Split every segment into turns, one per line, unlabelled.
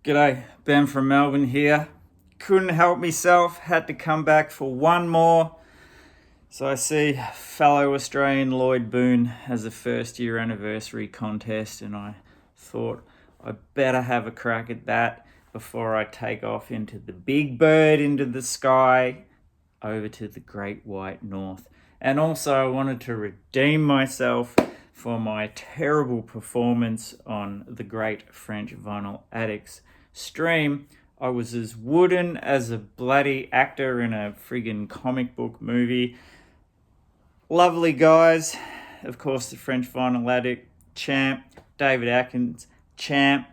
G'day, Ben from Melbourne here. Couldn't help myself, had to come back for one more. So I see fellow Australian Lloyd Boone has a first year anniversary contest, and I thought I better have a crack at that before I take off into the big bird into the sky over to the Great White North. And also I wanted to redeem myself for my terrible performance on the Great French Vinyl Addicts stream. I was as wooden as a bloody actor in a friggin' comic book movie. Lovely guys. Of course, the French Vinyl Addict champ, David Atkins champ,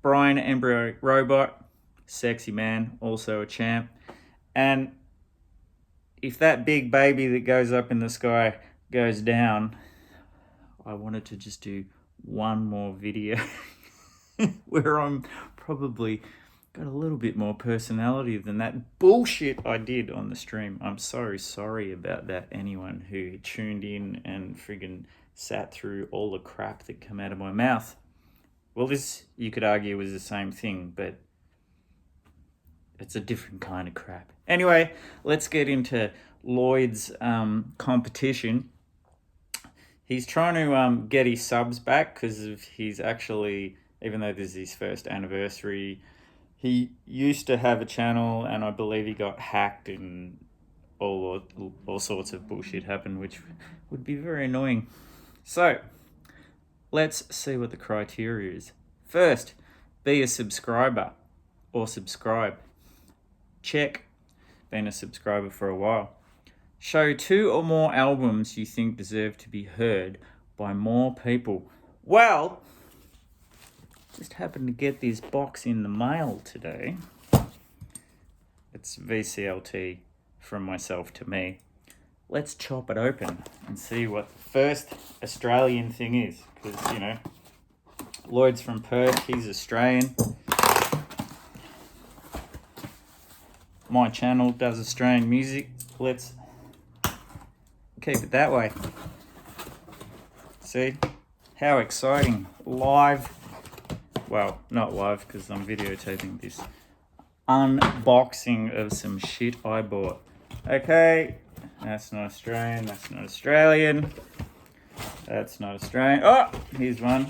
Brian Embryo Robot, sexy man, also a champ. And if that big baby that goes up in the sky goes down, I wanted to just do one more video where I'm probably got a little bit more personality than that bullshit I did on the stream. I'm so sorry about that, anyone who tuned in and friggin' sat through all the crap that came out of my mouth. Well, this, you could argue, was the same thing, but it's a different kind of crap. Anyway, let's get into Lloyd's competition. He's trying to get his subs back because he's actually, even though this is his first anniversary, he used to have a channel, and I believe he got hacked and all sorts of bullshit happened, which would be very annoying. So, let's see what the criteria is. First, be a subscriber or subscribe. Check. Been a subscriber for a while. Show 2 or more albums you think deserve to be heard by more people. Well, just happened to get this box in the mail today. It's VCLT from myself to me. Let's chop it open and see what the first Australian thing is. Because, you know, Lloyd's from Perth, he's Australian. My channel does Australian music. Let's keep it that way. See? How exciting. Live. Well, not live because I'm videotaping this unboxing of some shit I bought. Okay. That's not Australian. That's not Australian. That's not Australian. Oh, here's one.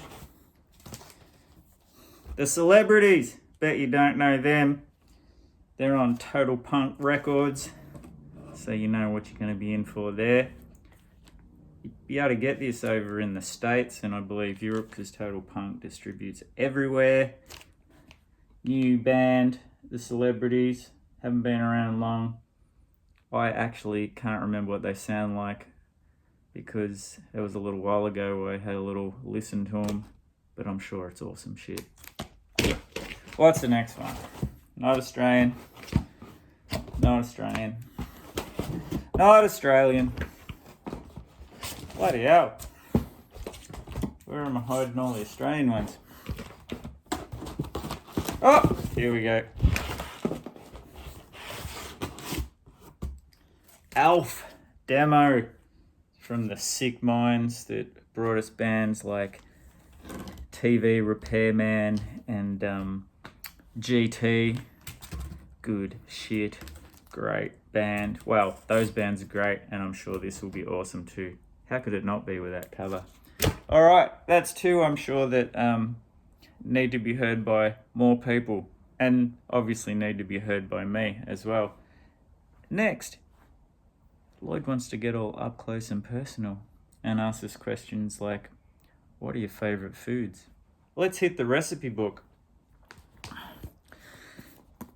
The Celebrities. Bet you don't know them. They're on Total Punk Records. So you know what you're going to be in for there. You'll be able to get this over in the States and I believe Europe because Total Punk distributes everywhere. New band, The Celebrities. Haven't been around long. I actually can't remember what they sound like because it was a little while ago where I had a little listen to them, but I'm sure it's awesome shit. What's the next one? Not Australian. Not Australian. Not Australian. Bloody hell. Where am I hiding all the Australian ones? Oh, here we go. Alf demo from the sick minds that brought us bands like TV Repairman and GT. Good shit. Great band. Well, those bands are great, and I'm sure this will be awesome too. How could it not be with that cover? All right, that's 2 I'm sure that need to be heard by more people, and obviously need to be heard by me as well. Next, Lloyd wants to get all up close and personal and ask us questions like, what are your favourite foods? Let's hit the recipe book.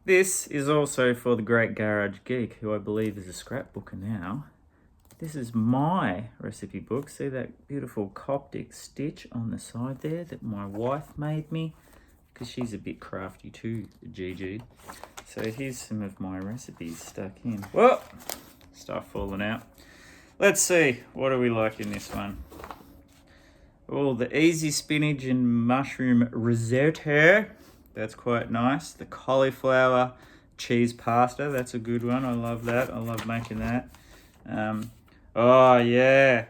This is also for the Great Garage Geek, who I believe is a scrapbooker now. This is my recipe book. See that beautiful Coptic stitch on the side there that my wife made me? Because she's a bit crafty too, Gigi. So here's some of my recipes stuck in. Whoa! Stuff falling out. Let's see, what do we like in this one? Oh, the easy spinach and mushroom risotto. That's quite nice. The cauliflower cheese pasta. That's a good one. I love that. I love making that. Oh, yeah.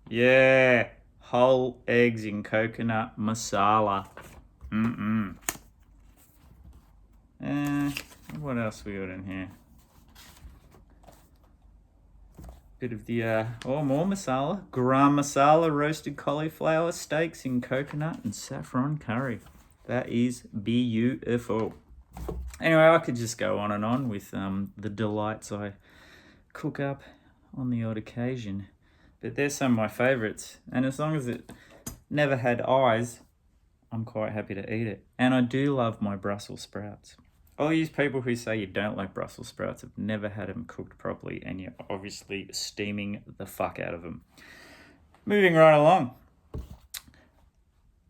Yeah. Whole eggs in coconut masala. What else we got in here? Bit of the, more masala. Garam masala, roasted cauliflower, steaks in coconut and saffron curry. That is beautiful. Anyway, I could just go on and on with the delights I cook up on the odd occasion. But they're some of my favourites. And as long as it never had eyes, I'm quite happy to eat it. And I do love my Brussels sprouts. All these people who say you don't like Brussels sprouts have never had them cooked properly, and you're obviously steaming the fuck out of them. Moving right along.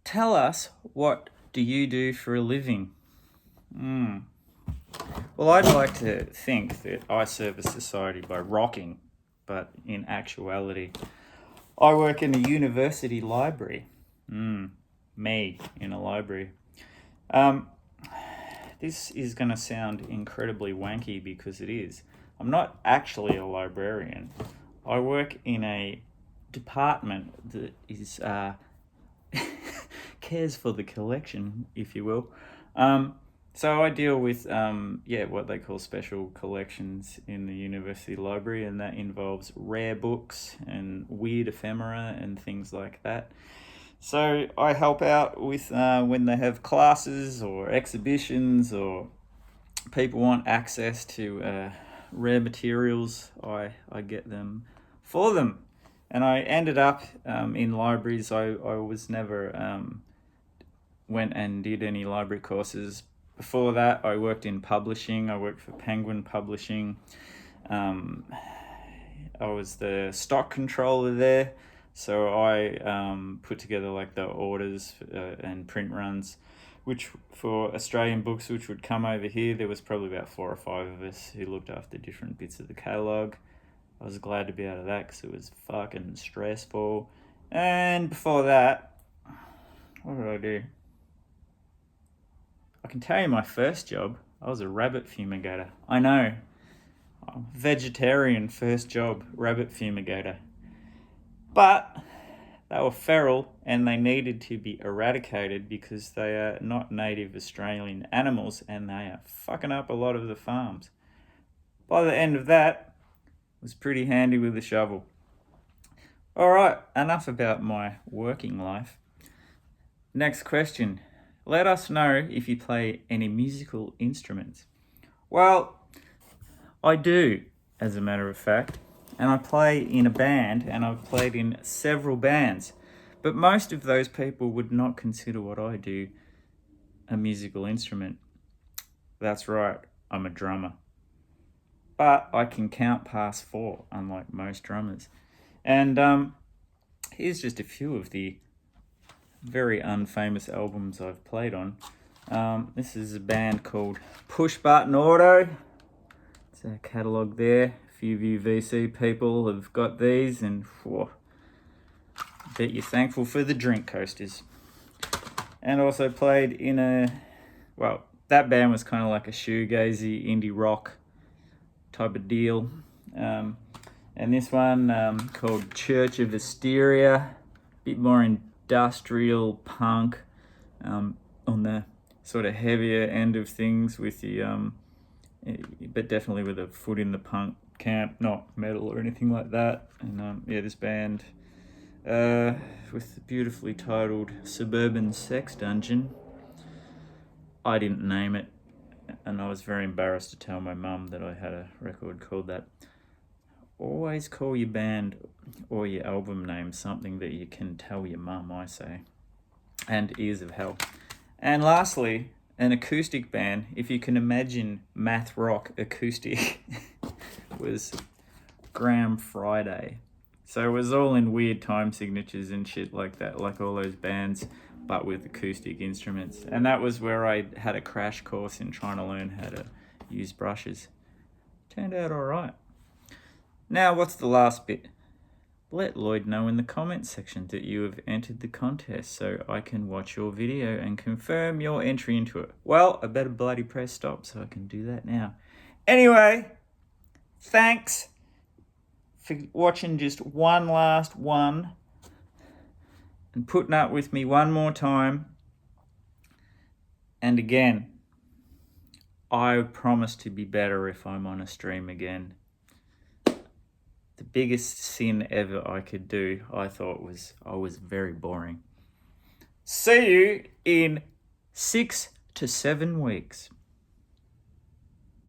Tell us, what do you do for a living? Well, I'd like to think that I service society by rocking, but in actuality, I work in a university library. Me in a library. This is going to sound incredibly wanky because it is. I'm not actually a librarian. I work in a department that is cares for the collection, if you will. So I deal with what they call special collections in the university library, and that involves rare books and weird ephemera and things like that. So I help out with when they have classes or exhibitions, or people want access to rare materials. I get them for them. And I ended up in libraries. I was never went and did any library courses. Before that, I worked in publishing. I worked for Penguin Publishing. I was the stock controller there. So I put together like the orders and print runs, which for Australian books which would come over here, there was probably about 4 or 5 of us who looked after different bits of the catalogue. I was glad to be out of that because it was fucking stressful. And before that, what did I do? I can tell you my first job. I was a rabbit fumigator. I know. Vegetarian first job, rabbit fumigator. But they were feral and they needed to be eradicated because they are not native Australian animals and they are fucking up a lot of the farms. By the end of that, it was pretty handy with a shovel. All right, enough about my working life. Next question. Let us know if you play any musical instruments. Well, I do, as a matter of fact. And I play in a band, and I've played in several bands. But most of those people would not consider what I do a musical instrument. That's right, I'm a drummer. But I can count past 4, unlike most drummers. And here's just a few of the very unfamous albums I've played on. This is a band called Push Button Auto. It's our catalogue there. Few of you VC people have got these, and I bet you're thankful for the drink coasters. And also played in that band was kind of like a shoegazy indie rock type of deal. And this one called Church of Asteria, a bit more industrial punk, on the sort of heavier end of things with the but definitely with a foot in the punk camp, not metal or anything like that. And this band with the beautifully titled Suburban Sex Dungeon. I didn't name it, and I was very embarrassed to tell my mum that I had a record called that. Always call your band or your album name something that you can tell your mum, I say. And Ears of Hell. And lastly, an acoustic band, if you can imagine math rock acoustic, was Graham Friday. So it was all in weird time signatures and shit like that, like all those bands, but with acoustic instruments. And that was where I had a crash course in trying to learn how to use brushes. Turned out all right. Now, what's the last bit? Let Lloyd know in the comments section that you have entered the contest so I can watch your video and confirm your entry into it. Well, I better bloody press stop so I can do that now. Anyway, thanks for watching just one last one and putting up with me one more time. And again, I promise to be better if I'm on a stream again. The biggest sin ever I could do, I thought, was I was very boring. See you in 6 to 7 weeks.